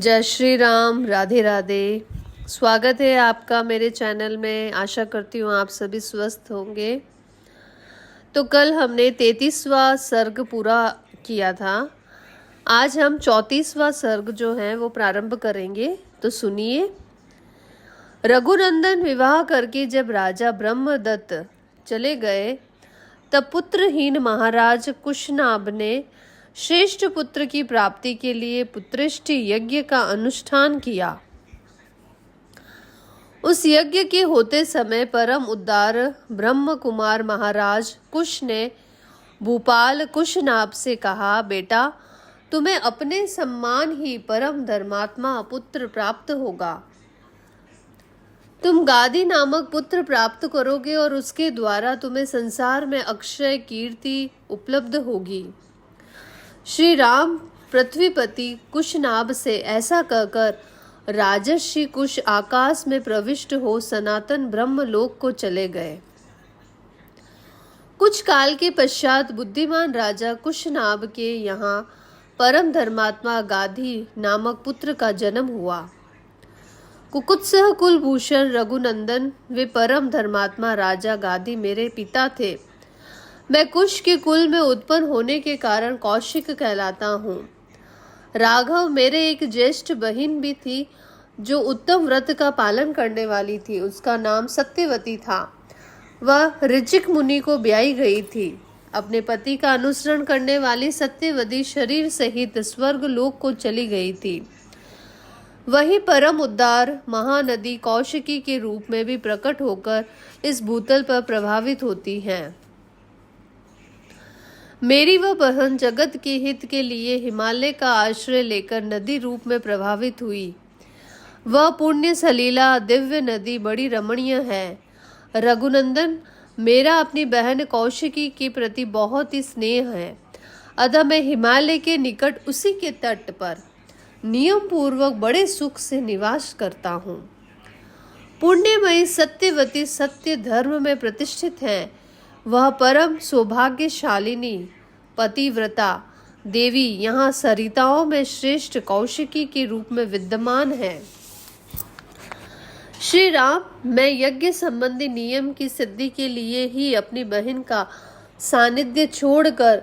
जय श्री राम, राधे राधे। स्वागत है आपका मेरे चैनल में। आशा करती हूँ आप सभी स्वस्थ होंगे। तो कल हमने 33वां सर्ग पूरा किया था। आज हम 34वां सर्ग जो है वो प्रारंभ करेंगे। तो सुनिए। रघुनंदन विवाह करके जब राजा ब्रह्मदत्त चले गए तब पुत्रहीन महाराज कुशनाभ ने श्रेष्ठ पुत्र की प्राप्ति के लिए पुत्रेष्टि यज्ञ का अनुष्ठान किया। उस यज्ञ के होते समय परम उद्धार ब्रह्म कुमार महाराज कुश ने भूपाल कुशनाभ से कहा, बेटा तुम्हें अपने सम्मान ही परम धर्मात्मा पुत्र प्राप्त होगा। तुम गादी नामक पुत्र प्राप्त करोगे और उसके द्वारा तुम्हें संसार में अक्षय कीर्ति उपलब्ध होगी। श्री राम पृथ्वीपति कुशनाभ से ऐसा कहकर राजर्षि कुश आकाश में प्रविष्ट हो सनातन ब्रह्मलोक को चले गए। कुछ काल के पश्चात बुद्धिमान राजा कुशनाभ के यहाँ परम धर्मात्मा गाधी नामक पुत्र का जन्म हुआ। कुकुत्सह कुलभूषण रघुनंदन वे परम धर्मात्मा राजा गाधी मेरे पिता थे। मैं कुश के कुल में उत्पन्न होने के कारण कौशिक कहलाता हूँ। राघव मेरे एक ज्येष्ठ बहन भी थी जो उत्तम व्रत का पालन करने वाली थी। उसका नाम सत्यवती था। वह ऋचिक मुनि को ब्याही गई थी। अपने पति का अनुसरण करने वाली सत्यवती शरीर सहित स्वर्ग लोक को चली गई थी। वही परम उद्धार महानदी कौशिकी के रूप में भी प्रकट होकर इस भूतल पर प्रभावित होती हैं। मेरी वह बहन जगत के हित के लिए हिमालय का आश्रय लेकर नदी रूप में प्रभावित हुई। वह पुण्य सलीला दिव्य नदी बड़ी रमणीय है। रघुनंदन मेरा अपनी बहन कौशिकी के प्रति बहुत ही स्नेह है। अतः मैं हिमालय के निकट उसी के तट पर नियम पूर्वक बड़े सुख से निवास करता हूँ। पुण्यमयी सत्यवती सत्य धर्म में प्रतिष्ठित है। वह परम सौभाग्यशालिनी पतिव्रता देवी यहाँ सरिताओं में श्रेष्ठ कौशिकी के रूप में विद्यमान है। श्री राम, मैं यज्ञ संबंधी नियम की सिद्धि के लिए ही अपनी बहन का सानिध्य छोड़कर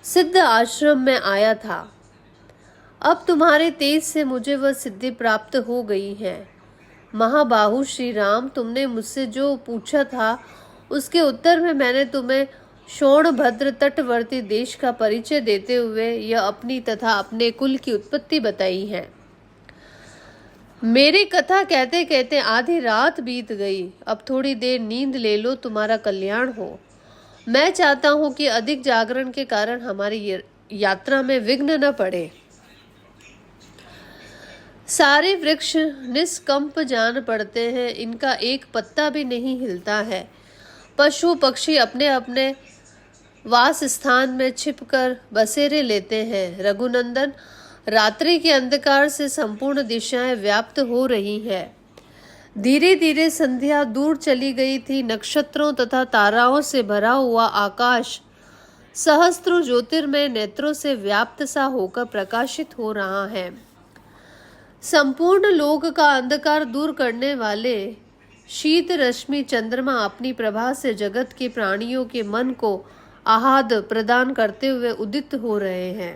सिद्ध आश्रम में आया था। अब तुम्हारे तेज से मुझे वह सिद्धि प्राप्त हो गई है। महाबाहु श्री राम, तुमने मुझसे जो पूछा था उसके उत्तर में मैंने तुम्हें शोणभद्र तटवर्ती देश का परिचय देते हुए यह अपनी तथा अपने कुल की उत्पत्ति बताई है। मेरी कथा कहते कहते आधी रात बीत गई। अब थोड़ी देर नींद ले लो, तुम्हारा कल्याण हो। मैं चाहता हूँ कि अधिक जागरण के कारण हमारी यात्रा में विघ्न न पड़े। सारे वृक्ष निष्कंप जान पड़ते हैं, इनका एक पत्ता भी नहीं हिलता है। पशु पक्षी अपने अपने वास स्थान में छिपकर बसेरे लेते हैं। रघुनंदन, रात्रि के अंधकार से संपूर्ण दिशाएं व्याप्त हो रही है। धीरे धीरे संध्या दूर चली गई थी। नक्षत्रों तथा ताराओं से भरा हुआ आकाश सहस्त्रों ज्योतिर्मय नेत्रों से व्याप्त सा होकर प्रकाशित हो रहा है। संपूर्ण लोक का अंधकार दूर करने वाले शीत रश्मि चंद्रमा अपनी प्रभा से जगत के प्राणियों के मन को आह्लाद प्रदान करते हुए उदित हो रहे हैं।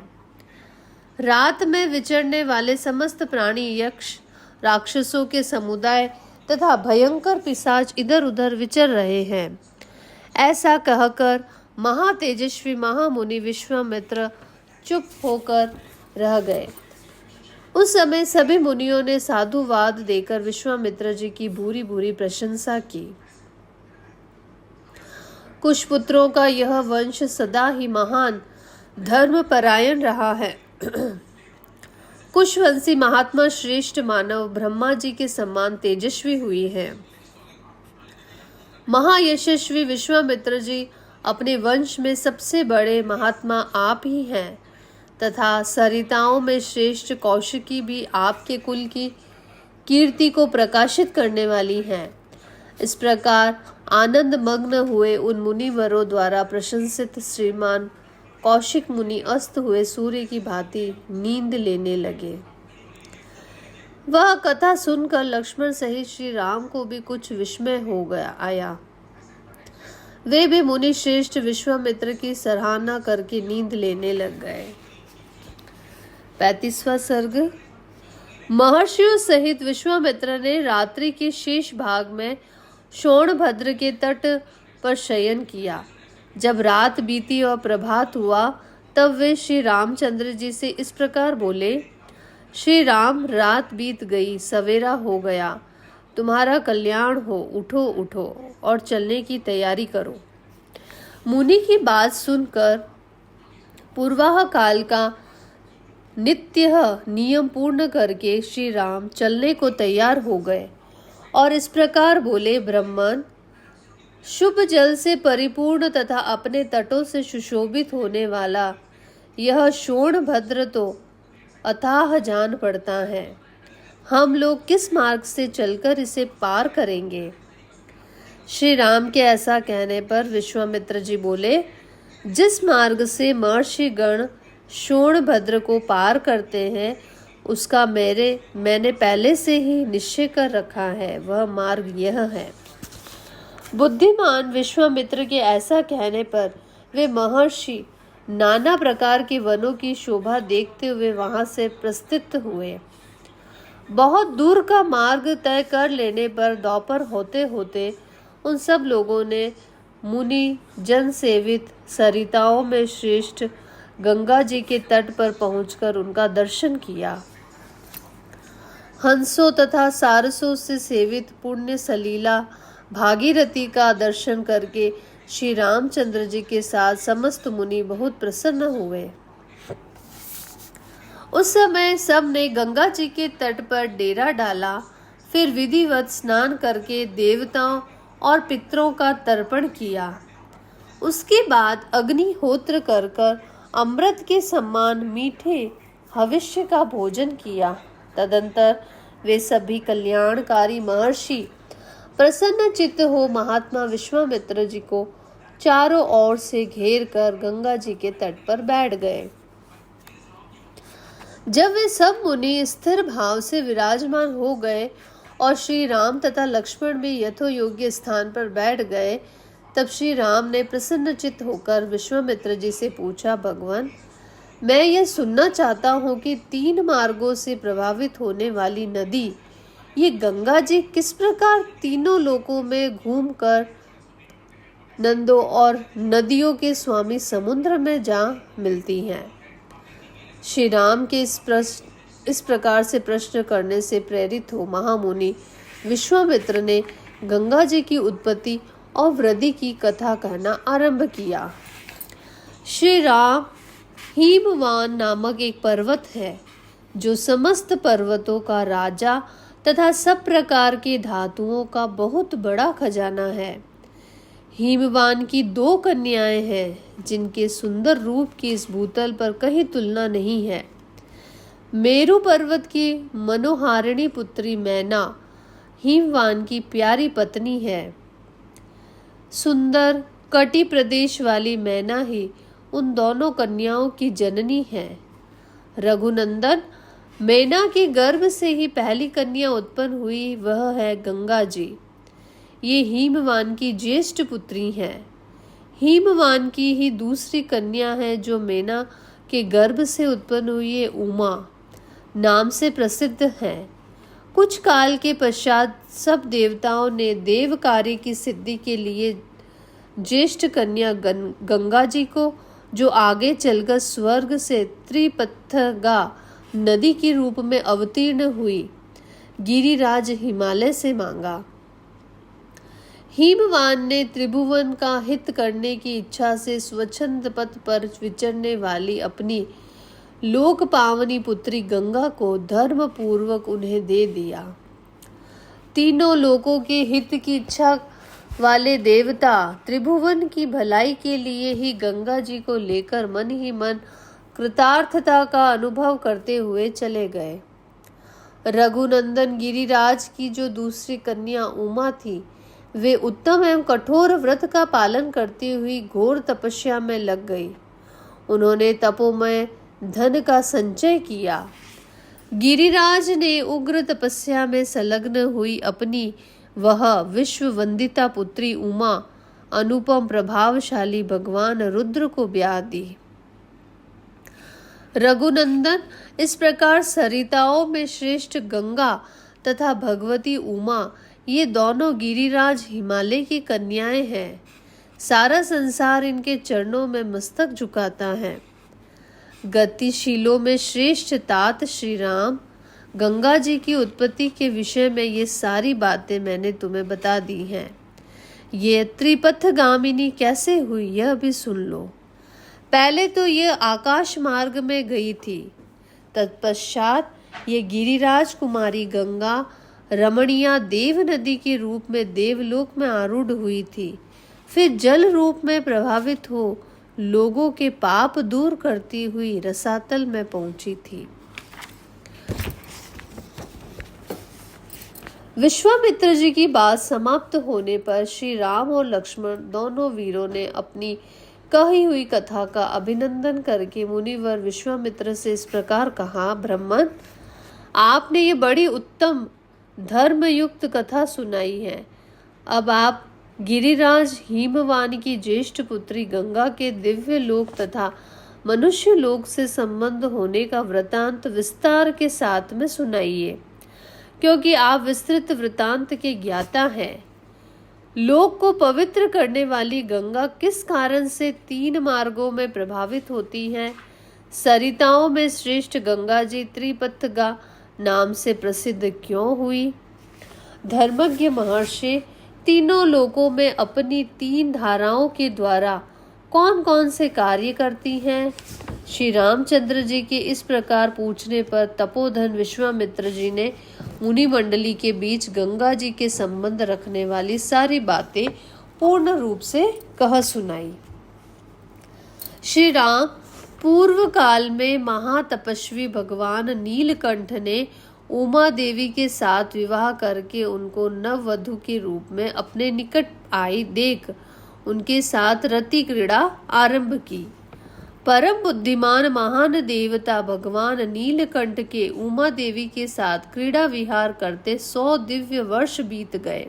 रात में विचरने वाले समस्त प्राणी, यक्ष, राक्षसों के समुदाय तथा भयंकर पिशाच इधर उधर विचर रहे हैं। ऐसा कहकर महातेजस्वी महामुनि विश्वामित्र चुप होकर रह गए। उस समय सभी मुनियों ने साधुवाद देकर विश्वामित्र जी की भूरी भूरी प्रशंसा की। कुशपुत्रों का यह वंश सदा ही महान धर्मपरायण रहा है। कुशवंशी महात्मा श्रेष्ठ मानव ब्रह्मा जी के समान तेजस्वी हुई है। महायशस्वी विश्वामित्र जी अपने वंश में सबसे बड़े महात्मा आप ही हैं तथा सरिताओं में श्रेष्ठ कौशिकी भी आपके कुल की कीर्ति को प्रकाशित करने वाली हैं। इस प्रकार आनंद मग्न हुए उन मुनिवरों द्वारा प्रशंसित श्रीमान कौशिक मुनि अस्त हुए सूर्य की भांति नींद लेने लगे। वह कथा सुनकर लक्ष्मण सहित श्री राम को भी कुछ विस्मय हो गया आया। वे भी मुनि श्रेष्ठ विश्वामित्र की सराहना करके नींद लेने लग गए। 35वां सर्ग। महर्षियों सहित विश्वामित्र ने रात्रि के शेष भाग में सोनभद्र के तट पर शयन किया। जब रात बीती और प्रभात हुआ तब वे श्री रामचंद्र जी से इस प्रकार बोले, श्री राम, रात बीत गई, सवेरा हो गया, तुम्हारा कल्याण हो, उठो उठो और चलने की तैयारी करो। मुनि की बात सुनकर पूर्वाह काल का नित्य नियम पूर्ण करके श्री राम चलने को तैयार हो गए और इस प्रकार बोले, ब्राह्मण, शुभ जल से परिपूर्ण तथा अपने तटों से सुशोभित होने वाला यह सोनभद्र तो अथाह जान पड़ता है। हम लोग किस मार्ग से चलकर इसे पार करेंगे? श्री राम के ऐसा कहने पर विश्वामित्र जी बोले, जिस मार्ग से महर्षि गण सोनभद्र को पार करते हैं उसका मैंने पहले से ही निश्चय कर रखा है। वह मार्ग यह है। बुद्धिमान विश्वामित्र के ऐसा कहने पर वे महर्षि नाना प्रकार के वनों की शोभा देखते हुए वहां से प्रस्थित हुए। बहुत दूर का मार्ग तय कर लेने पर दोपहर होते होते उन सब लोगों ने मुनि जन सेवित सरिताओं में श्रेष्ठ गंगा जी के तट पर पहुंचकर उनका दर्शन किया। हंसों तथा सारसों से सेवित पुण्य सलीला भागीरथी का दर्शन करके श्री रामचंद्र जी के साथ समस्त मुनि बहुत प्रसन्न हुए। उस समय सब ने गंगा जी के तट पर डेरा डाला। फिर विधिवत स्नान करके देवताओं और पितरों का तर्पण किया। उसके बाद अग्निहोत्र कर अमृत के समान मीठे हविष्य का भोजन किया। तदंतर वे सभी कल्याणकारी महर्षि प्रसन्न चित्त हो महात्मा विश्वामित्र जी को चारों ओर से घेर कर गंगा जी के तट पर बैठ गए। जब वे सब मुनि स्थिर भाव से विराजमान हो गए और श्री राम तथा लक्ष्मण भी यथोयोग्य स्थान पर बैठ गए, तब श्री राम ने प्रसन्न चित्त होकर विश्वामित्र जी से पूछा, भगवान, मैं यह सुनना चाहता हूँ कि 3 मार्गों से प्रभावित होने वाली नदी ये गंगा जी किस प्रकार तीनों लोकों में घूमकर नंदों और नदियों के स्वामी समुद्र में जा मिलती हैं। श्री राम के इस प्रकार से प्रश्न करने से प्रेरित हो महामुनि विश्वामित्र ने गंगा जी की उत्पत्ति और वृद्धि की कथा कहना आरंभ किया। श्री राम हिमवान नामक एक पर्वत है जो समस्त पर्वतों का राजा तथा सब प्रकार के धातुओं का बहुत बड़ा खजाना है। हिमवान की 2 कन्याएं हैं जिनके सुंदर रूप की इस भूतल पर कहीं तुलना नहीं है। मेरु पर्वत की मनोहारिणी पुत्री मैना हिमवान की प्यारी पत्नी है। सुंदर कटी प्रदेश वाली मैना ही उन दोनों कन्याओं की जननी है। रघुनंदन, मैना के गर्भ से ही पहली कन्या उत्पन्न हुई, वह है गंगा जी। ये हिमवान की ज्येष्ठ पुत्री है। हिमवान की ही दूसरी कन्या है जो मैना के गर्भ से उत्पन्न हुई है, उमा नाम से प्रसिद्ध है। कुछ काल के पश्चात सब देवताओं ने देव कार्य की सिद्धि के लिए ज्येष्ठ कन्या गंगा जी को, जो आगे चलकर स्वर्ग से त्रिपथगा नदी के रूप में अवतीर्ण हुई, गिरिराज हिमालय से मांगा। हिमवान ने त्रिभुवन का हित करने की इच्छा से स्वच्छंद पथ पर विचरने वाली अपनी लोक पावनी पुत्री गंगा को धर्म पूर्वक उन्हें दे दिया। तीनों लोकों के हित की इच्छा वाले देवता त्रिभुवन की भलाई के लिए ही गंगा जी को लेकर मन ही मन कृतार्थता का अनुभव करते हुए चले गए। रघुनंदन गिरिराज की जो दूसरी कन्या उमा थी, वे उत्तम एवं कठोर व्रत का पालन करती हुई घोर तपस्या में लग गई। उन्होंने तपोमय धन का संचय किया। गिरिराज ने उग्र तपस्या में संलग्न हुई अपनी वह विश्व वंदिता पुत्री उमा अनुपम प्रभावशाली भगवान रुद्र को ब्याह दी। रघुनंदन, इस प्रकार सरिताओं में श्रेष्ठ गंगा तथा भगवती उमा, ये दोनों गिरिराज हिमालय की कन्याएं हैं। सारा संसार इनके चरणों में मस्तक झुकाता है। गतिशीलों में श्रेष्ठ तात श्री राम, गंगा जी की उत्पत्ति के विषय में ये सारी बातें मैंने तुम्हें बता दी हैं। ये त्रिपथगामिनी कैसे हुई यह भी सुन लो। पहले तो ये आकाश मार्ग में गई थी, तत्पश्चात ये गिरिराज कुमारी गंगा रमणीया देव नदी के रूप में देवलोक में आरूढ़ हुई थी। फिर जल रूप में प्रभावित हो लोगों के पाप दूर करती हुई रसातल में पहुंची थी। विश्वामित्र जी की बात समाप्त होने पर श्री राम और लक्ष्मण दोनों वीरों ने अपनी कही हुई कथा का अभिनंदन करके मुनिवर विश्वामित्र से इस प्रकार कहा, ब्राह्मण, आपने ये बड़ी उत्तम धर्मयुक्त कथा सुनाई है। अब आप गिरिराज हिमवान की ज्येष्ठ पुत्री गंगा के दिव्य लोक तथा मनुष्य लोक से संबंध होने का वृतांत विस्तार के साथ में सुनाइए, क्योंकि आप विस्तृत वृतांत के ज्ञाता हैं। लोक को पवित्र करने वाली गंगा किस कारण से 3 मार्गों में प्रभावित होती है? सरिताओं में श्रेष्ठ गंगा जी त्रिपथगा नाम से प्रसिद्ध क्यों हुई? धर्मज्ञ महर्षि, तीनों लोकों में अपनी 3 धाराओं के द्वारा कौन कौन से कार्य करती हैं? श्री रामचंद्र जी के इस प्रकार पूछने पर तपोधन विश्वामित्र जी ने मुनि मंडली के बीच गंगा जी के संबंध रखने वाली सारी बातें पूर्ण रूप से कह सुनाई। श्री राम, पूर्व काल में महातपस्वी भगवान नीलकंठ ने उमा देवी के साथ विवाह करके उनको नववधू के रूप में अपने निकट आई देख उनके साथ रति क्रीड़ा आरंभ की। परम बुद्धिमान महान देवता भगवान नीलकंठ के उमा देवी के साथ क्रीड़ा विहार करते 100 दिव्य वर्ष बीत गए।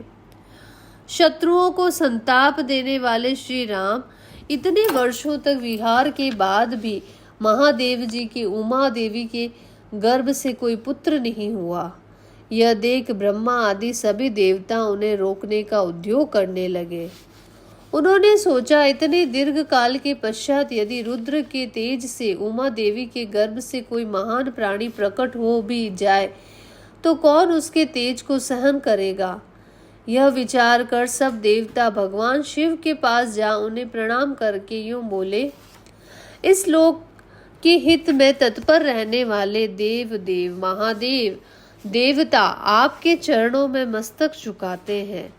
शत्रुओं को संताप देने वाले श्री राम इतने वर्षों तक विहार के बाद भी महादेव जी की उमा देवी के गर्भ से कोई पुत्र नहीं हुआ। यह देख ब्रह्मा आदि सभी देवता उन्हें रोकने का उद्योग करने लगे। उन्होंने सोचा, इतने दीर्घ काल के पश्चात यदि रुद्र के तेज से उमा देवी के गर्भ से कोई महान प्राणी प्रकट हो भी जाए तो कौन उसके तेज को सहन करेगा? यह विचार कर सब देवता भगवान शिव के पास जा उन्हें प्रणाम करके यूं बोले, इस लोक के हित में तत्पर रहने वाले देव महादेव देवता आपके चरणों में मस्तक झुकाते हैं।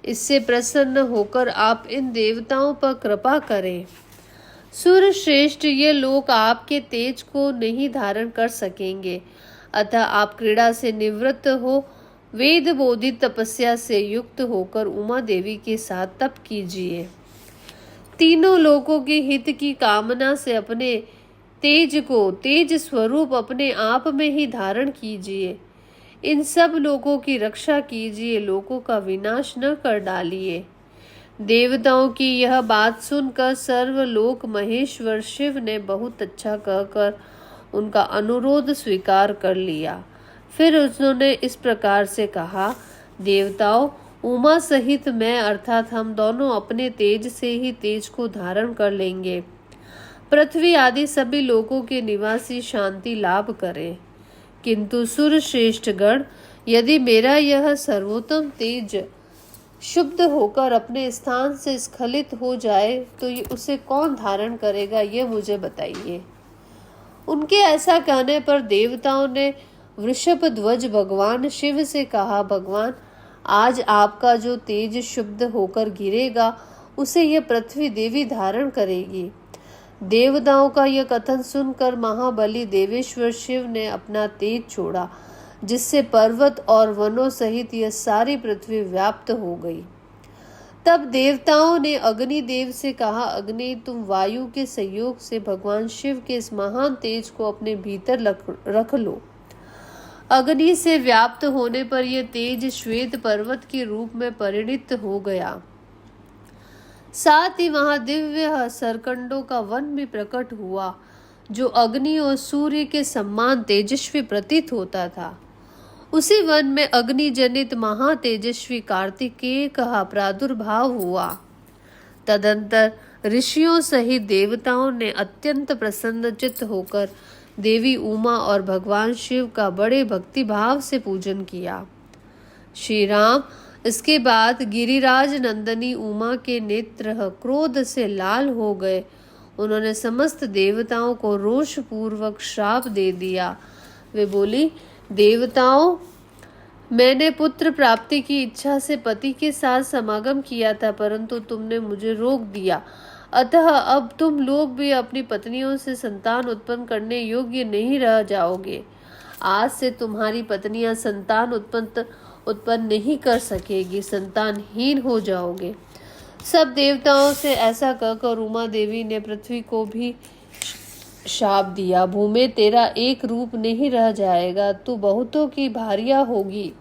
इससे प्रसन्न होकर आप इन देवताओं पर कृपा करें। सुर श्रेष्ठ, ये लोग आपके तेज को नहीं धारण कर सकेंगे, अतः आप क्रीड़ा से निवृत्त हो वेद बोधित तपस्या से युक्त होकर उमा देवी के साथ तप कीजिए। तीनों लोकों के हित की कामना से अपने तेज को तेज स्वरूप अपने आप में ही धारण कीजिए। इन सब लोगों की रक्षा कीजिए, लोगों का विनाश न कर डालिए। देवताओं की यह बात सुनकर सर्वलोक महेश्वर शिव ने बहुत अच्छा कहकर उनका अनुरोध स्वीकार कर लिया। फिर उन्होंने इस प्रकार से कहा, देवताओं, उमा सहित मैं अर्थात हम दोनों अपने तेज से ही तेज को धारण कर लेंगे। पृथ्वी आदि सभी लोगों के निवासी शांति लाभ करें। किंतु सुर श्रेष्ठ गण, यदि मेरा यह सर्वोत्तम तेज शुद्ध होकर अपने स्थान से स्खलित हो जाए तो उसे कौन धारण करेगा, ये मुझे बताइए। उनके ऐसा कहने पर देवताओं ने वृषभ ध्वज भगवान शिव से कहा, भगवान, आज आपका जो तेज शुद्ध होकर गिरेगा उसे यह पृथ्वी देवी धारण करेगी। देवताओं का यह कथन सुनकर महाबली देवेश्वर शिव ने अपना तेज छोड़ा, जिससे पर्वत और वनों सहित यह सारी पृथ्वी व्याप्त हो गई। तब देवताओं ने अग्निदेव से कहा, अग्नि, तुम वायु के सहयोग से भगवान शिव के इस महान तेज को अपने भीतर रख लो। अग्नि से व्याप्त होने पर यह तेज श्वेत पर्वत के रूप में परिणित हो गया। साथ ही वहां दिव्य सरकंडों का वन भी प्रकट हुआ, जो अग्नि और सूर्य के समान तेजस्वी प्रतीत होता था। उसी वन में अग्नि जनित महातेजस्वी कार्तिकेय का प्रादुर्भाव हुआ। तदंतर ऋषियों सहित देवताओं ने अत्यंत प्रसन्नचित्त होकर देवी उमा और भगवान शिव का बड़े भक्तिभाव से पूजन किया। श्री राम इसके बाद गिरिराज नंदनी उमा के नेत्र क्रोध से लाल हो गए। उन्होंने समस्त देवताओं को रोष पूर्वक श्राप दे दिया। वे बोली, देवताओं, मैंने पुत्र प्राप्ति की इच्छा से पति के साथ समागम किया था, परंतु तुमने मुझे रोक दिया। अतः अब तुम लोग भी अपनी पत्नियों से संतान उत्पन्न करने योग्य नहीं रह जाओगे। आज से तुम्हारी पत्नियां संतान उत्पन्न नहीं कर सकेगी, संतानहीन हो जाओगे। सब देवताओं से ऐसा कहकर उमा देवी ने पृथ्वी को भी शाप दिया। भूमि, तेरा एक रूप नहीं रह जाएगा, तू बहुतों की भार्या होगी।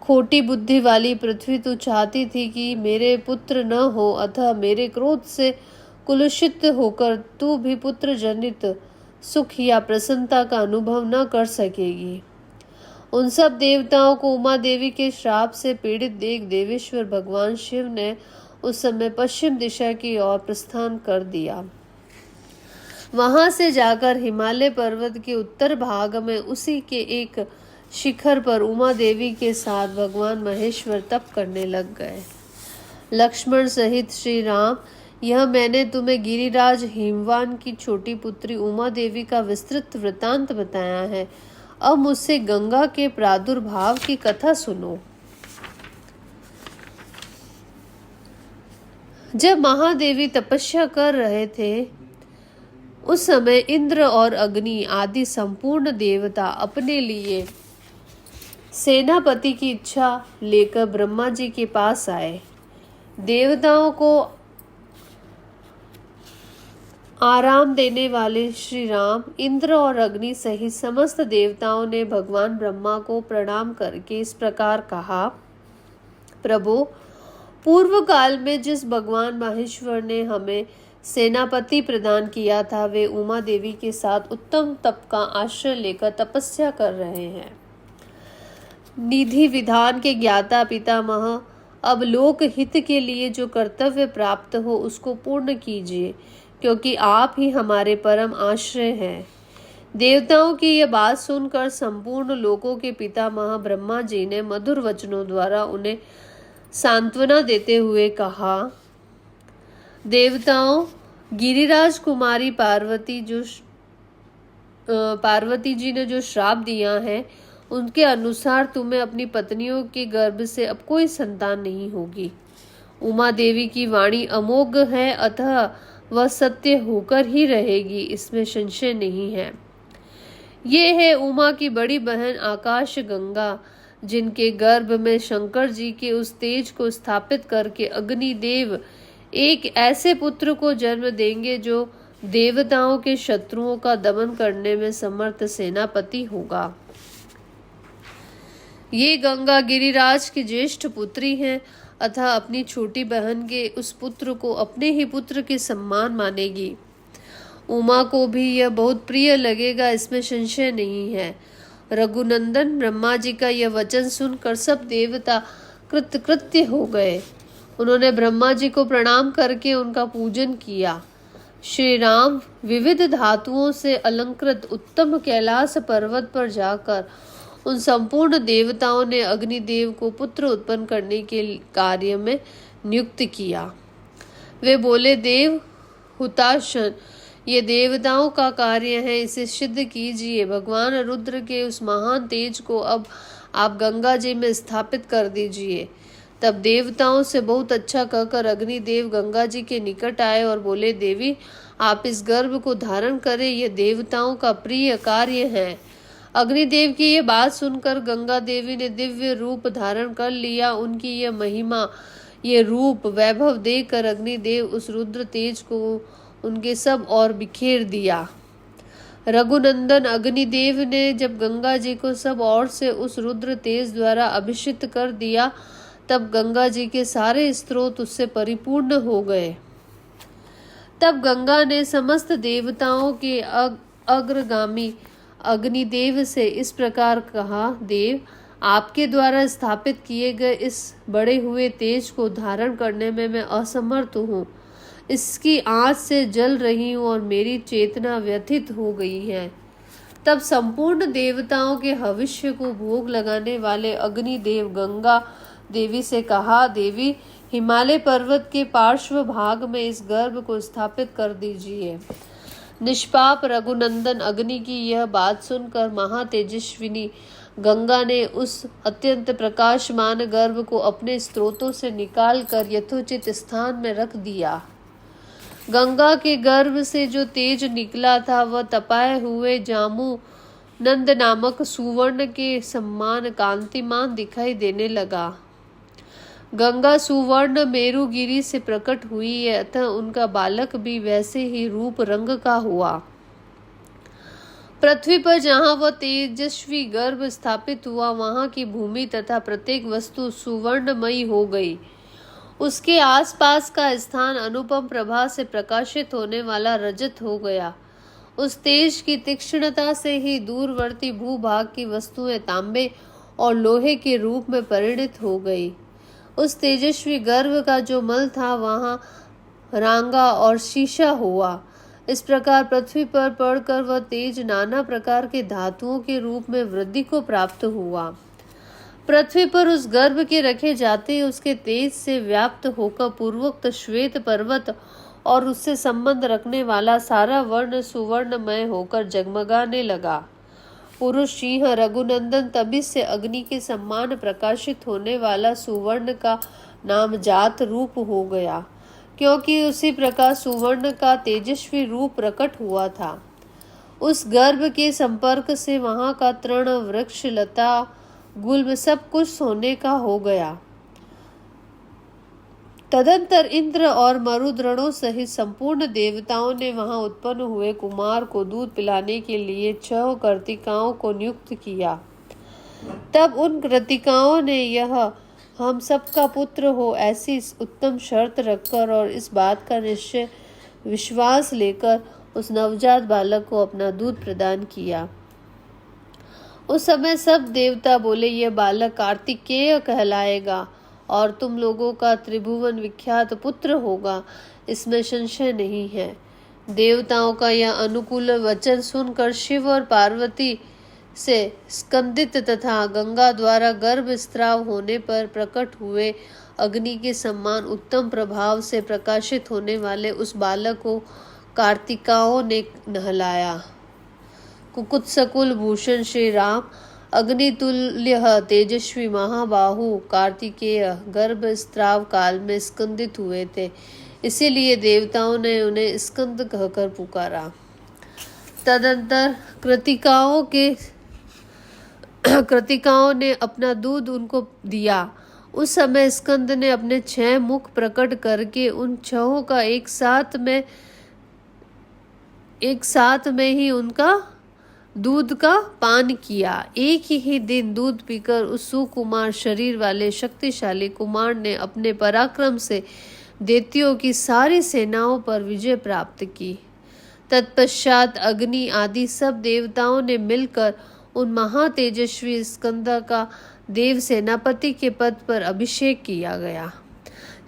खोटी बुद्धि वाली पृथ्वी, तू चाहती थी कि मेरे पुत्र न हो, अतः मेरे क्रोध से कुलुषित होकर तू भी पुत्र जनित सुख या प्रसन्नता का अनुभव न कर सकेगी। उन सब देवताओं को उमा देवी के श्राप से पीड़ित देख देवेश्वर भगवान शिव ने उस समय पश्चिम दिशा की ओर प्रस्थान कर दिया। वहां से जाकर हिमालय पर्वत के उत्तर भाग में उसी के एक शिखर पर उमा देवी के साथ भगवान महेश्वर तप करने लग गए। लक्ष्मण सहित श्री राम, यह मैंने तुम्हें गिरिराज हिमवान की छोटी पुत्री उमा देवी का विस्तृत वृतांत बताया है। अब मुझसे गंगा के प्रादुर्भाव की कथा सुनो। जब महादेवी तपस्या कर रहे थे, उस समय इंद्र और अग्नि आदि संपूर्ण देवता अपने लिए सेनापति की इच्छा लेकर ब्रह्मा जी के पास आए। देवताओं को आराम देने वाले श्री राम, इंद्र और अग्नि सहित समस्त देवताओं ने भगवान ब्रह्मा को प्रणाम करके इस प्रकार कहा, प्रभु, पूर्व काल में जिस भगवान महेश्वर ने हमें सेनापति प्रदान किया था, वे उमा देवी के साथ उत्तम तप का आश्रय लेकर तपस्या कर रहे हैं। निधि विधान के ज्ञाता पितामह, अब लोक हित के लिए जो कर्तव्य प्राप्त हो उसको पूर्ण कीजिए, क्योंकि आप ही हमारे परम आश्रय हैं। देवताओं की यह बात सुनकर संपूर्ण लोकों के पितामह ब्रह्मा जी ने मधुर वचनों द्वारा उन्हें सांत्वना देते हुए कहा, देवताओं, गिरिराज कुमारी पार्वती जी ने जो श्राप दिया है, उनके अनुसार तुम्हें अपनी पत्नियों के गर्भ से अब कोई संतान नहीं होगी। उमा देवी की वाणी अमोघ है, अतः वह सत्य होकर ही रहेगी, इसमें संशय नहीं है। ये है उमा की बड़ी बहन आकाश गंगा, जिनके गर्भ में शंकर जी के उस तेज को स्थापित करके अग्निदेव एक ऐसे पुत्र को जन्म देंगे जो देवताओं के शत्रुओं का दमन करने में समर्थ सेनापति होगा। ये गंगा गिरिराज की ज्येष्ठ पुत्री हैं, अतः अपनी छोटी बहन के उस पुत्र को अपने ही पुत्र के समान मानेगी। उमा को भी यह बहुत प्रिय लगेगा, इसमें संशय नहीं है। रघुनंदन ब्रह्मा जी का यह वचन सुनकर सब देवता कृतकृत्य हो गए। उन्होंने ब्रह्मा जी को प्रणाम करके उनका पूजन किया। श्री राम विविध धातुओं से अलंकृत उत्तम कैलाश पर्वत पर जाकर उन संपूर्ण देवताओं ने अग्निदेव को पुत्र उत्पन्न करने के कार्य में नियुक्त किया। वे बोले, देव हुताशन, ये देवताओं का कार्य है, इसे सिद्ध कीजिए। भगवान रुद्र के उस महान तेज को अब आप गंगा जी में स्थापित कर दीजिए। तब देवताओं से बहुत अच्छा कहकर अग्निदेव गंगा जी के निकट आए और बोले, देवी, आप इस गर्भ को धारण करें, यह देवताओं का प्रिय कार्य है। अग्निदेव की यह बात सुनकर गंगा देवी ने दिव्य रूप धारण कर लिया। उनकी यह महिमा, ये रूप वैभव देखकर अग्निदेव उस रुद्र तेज को उनके सब और बिखेर दिया। रघुनंदन अग्निदेव ने जब गंगा जी को सब ओर से उस रुद्र तेज द्वारा अभिषिक्त कर दिया, तब गंगा जी के सारे स्रोत उससे परिपूर्ण हो गए। तब गंगा ने समस्त देवताओं के अग्रगामी अग्निदेव से इस प्रकार कहा, देव, आपके द्वारा स्थापित किए गए इस बड़े हुए तेज को धारण करने में मैं असमर्थ हूँ। इसकी आँच से जल रही हूँ और मेरी चेतना व्यथित हो गई है। तब संपूर्ण देवताओं के भविष्य को भोग लगाने वाले अग्निदेव गंगा देवी से कहा, देवी, हिमालय पर्वत के पार्श्व भाग में इस गर्भ को स्थापित कर दीजिए। निष्पाप रघुनंदन अग्नि की यह बात सुनकर महातेजस्विनी गंगा ने उस अत्यंत प्रकाशमान गर्भ को अपने स्त्रोतों से निकालकर यथोचित स्थान में रख दिया। गंगा के गर्भ से जो तेज निकला था वह तपाए हुए जामू नंद नामक सुवर्ण के समान कांतिमान दिखाई देने लगा। गंगा सुवर्ण मेरुगिरी से प्रकट हुई है, अतः उनका बालक भी वैसे ही रूप रंग का हुआ। पृथ्वी पर जहाँ वह तेजस्वी गर्भ स्थापित हुआ, वहाँ की भूमि तथा प्रत्येक वस्तु सुवर्णमयी हो गई। उसके आसपास का स्थान अनुपम प्रभा से प्रकाशित होने वाला रजत हो गया। उस तेज की तीक्ष्णता से ही दूरवर्ती भूभाग की वस्तुएं तांबे और लोहे के रूप में परिणित हो गई। उस तेजस्वी गर्भ का जो मल था वहाँ रांगा और शीशा हुआ। इस प्रकार पृथ्वी पर पड़कर वह तेज नाना प्रकार के धातुओं के रूप में वृद्धि को प्राप्त हुआ। पृथ्वी पर उस गर्भ के रखे जाते ही उसके तेज से व्याप्त होकर पूर्वोक्त श्वेत पर्वत और उससे संबंध रखने वाला सारा वर्ण सुवर्णमय होकर जगमगाने लगा। पुरुष सिंह रघुनंदन तभी से अग्नि के समान प्रकाशित होने वाला सुवर्ण का नाम जात रूप हो गया, क्योंकि उसी प्रकार सुवर्ण का तेजस्वी रूप प्रकट हुआ था। उस गर्भ के संपर्क से वहां का तृण वृक्ष लता गुल्म सब कुछ सोने का हो गया। तदंतर इंद्र और मरुद्रणों सहित संपूर्ण देवताओं ने वहां उत्पन्न हुए कुमार को दूध पिलाने के लिए 6 कर्तिकाओं को नियुक्त किया। तब उन कृतिकाओं ने यह हम सबका पुत्र हो ऐसी उत्तम शर्त रखकर और इस बात का निश्चय विश्वास लेकर उस नवजात बालक को अपना दूध प्रदान किया। उस समय सब देवता बोले, यह बालक कार्तिकेय कहलाएगा और तुम लोगों का त्रिभुवन विख्यात पुत्र होगा, इसमें संशय नहीं है। देवताओं का यह अनुकूल वचन सुनकर शिव और पार्वती से स्कंदित तथा गंगा द्वारा गर्भ स्त्राव होने पर प्रकट हुए अग्नि के समान उत्तम प्रभाव से प्रकाशित होने वाले उस बालक को कार्तिकाओं ने नहलाया। कुकुत्सकुल भूषण श्री राम अग्नितुल्य तेजस्वी महाबाहु कार्तिकेय गर्भ स्त्राव काल में स्कंदित हुए थे, इसीलिए देवताओं ने उन्हें स्कंद कहकर पुकारा। तदंतर कृतिकाओं ने अपना दूध उनको दिया। उस समय स्कंद ने अपने 6 मुख प्रकट करके उन 6 का एक साथ में ही उनका दूध का पान किया। एक ही दिन दूध पीकर उस सुकुमार शरीर वाले शक्तिशाली कुमार ने अपने पराक्रम से दैत्यों की सारी सेनाओं पर विजय प्राप्त की। तत्पश्चात अग्नि आदि सब देवताओं ने मिलकर उन महातेजस्वी स्कंदा का देव सेनापति के पद पर अभिषेक किया गया।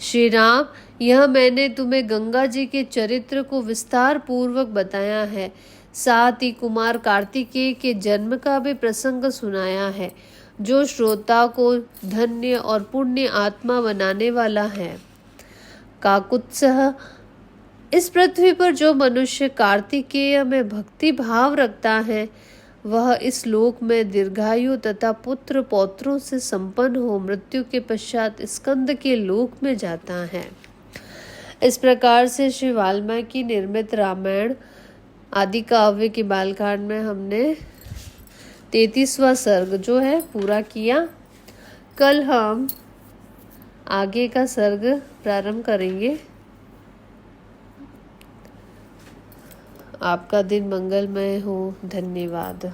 श्री राम, यह मैंने तुम्हें गंगा जी के चरित्र को विस्तार पूर्वक बताया है, साथ ही कुमार कार्तिकेय के जन्म का भी प्रसंग सुनाया है, जो श्रोता को धन्य और पुण्य आत्मा बनाने वाला है। काकुत्सह, इस पृथ्वी पर जो मनुष्य कार्तिकेय में भक्ति भाव रखता है, वह इस लोक में दीर्घायु तथा पुत्र पौत्रों से संपन्न हो मृत्यु के पश्चात स्कंद के लोक में जाता है। इस प्रकार से श्री वाल्मीकि निर्मित रामायण आदि काव्य के बालकांड में हमने 33वां सर्ग जो है पूरा किया। कल हम आगे का सर्ग प्रारंभ करेंगे। आपका दिन मंगलमय हो। धन्यवाद।